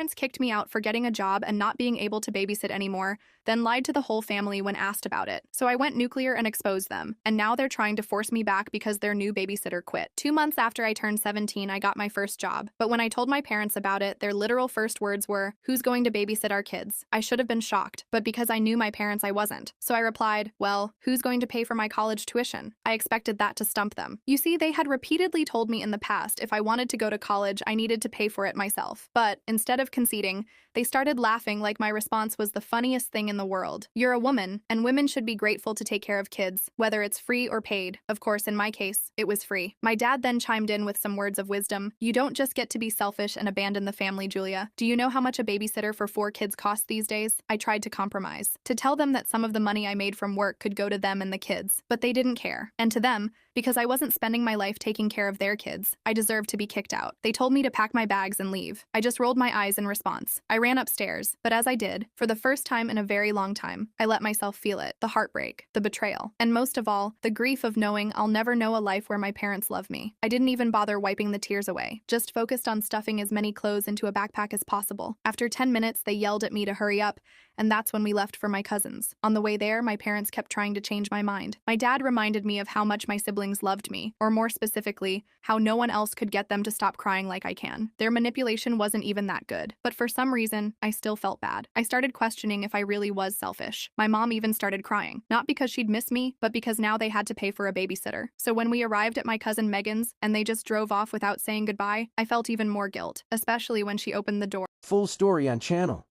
parents kicked me out for getting a job and not being able to babysit anymore, then lied to the whole family when asked about it. So I went nuclear and exposed them, and now they're trying to force me back because their new babysitter quit. 2 months after I turned 17, I got my first job. But when I told my parents about it, their literal first words were, "Who's going to babysit our kids?" I should have been shocked, but because I knew my parents, I wasn't. So I replied, "Well, who's going to pay for my college tuition?" I expected that to stump them. You see, they had repeatedly told me in the past if I wanted to go to college, I needed to pay for it myself. But instead of conceding, they started laughing like my response was the funniest thing in the world. You're a woman, and women should be grateful to take care of kids, whether it's free or paid. Of course, in my case, it was free. My dad then chimed in with some words of wisdom. "You don't just get to be selfish and abandon the family, Julia. Do you know how much a babysitter for 4 kids costs these days?" I tried to compromise, to tell them that some of the money I made from work could go to them and the kids, but they didn't care. And to them, because I wasn't spending my life taking care of their kids, I deserved to be kicked out. They told me to pack my bags and leave. I just rolled my eyes in response. I ran upstairs, but as I did, for the first time in a very long time, I let myself feel it, the heartbreak, the betrayal, and most of all, the grief of knowing I'll never know a life where my parents love me. I didn't even bother wiping the tears away, just focused on stuffing as many clothes into a backpack as possible. After 10 minutes, they yelled at me to hurry up, and that's when we left for my cousins. On the way there, my parents kept trying to change my mind. My dad reminded me of how much my siblings loved me, or more specifically, how no one else could get them to stop crying like I can. Their manipulation wasn't even that good, but for some reason, I still felt bad. I started questioning if I really was selfish. My mom even started crying, not because she'd miss me, but because now they had to pay for a babysitter. So when we arrived at my cousin Megan's and they just drove off without saying goodbye, I felt even more guilt, especially when she opened the door. Full story on channel.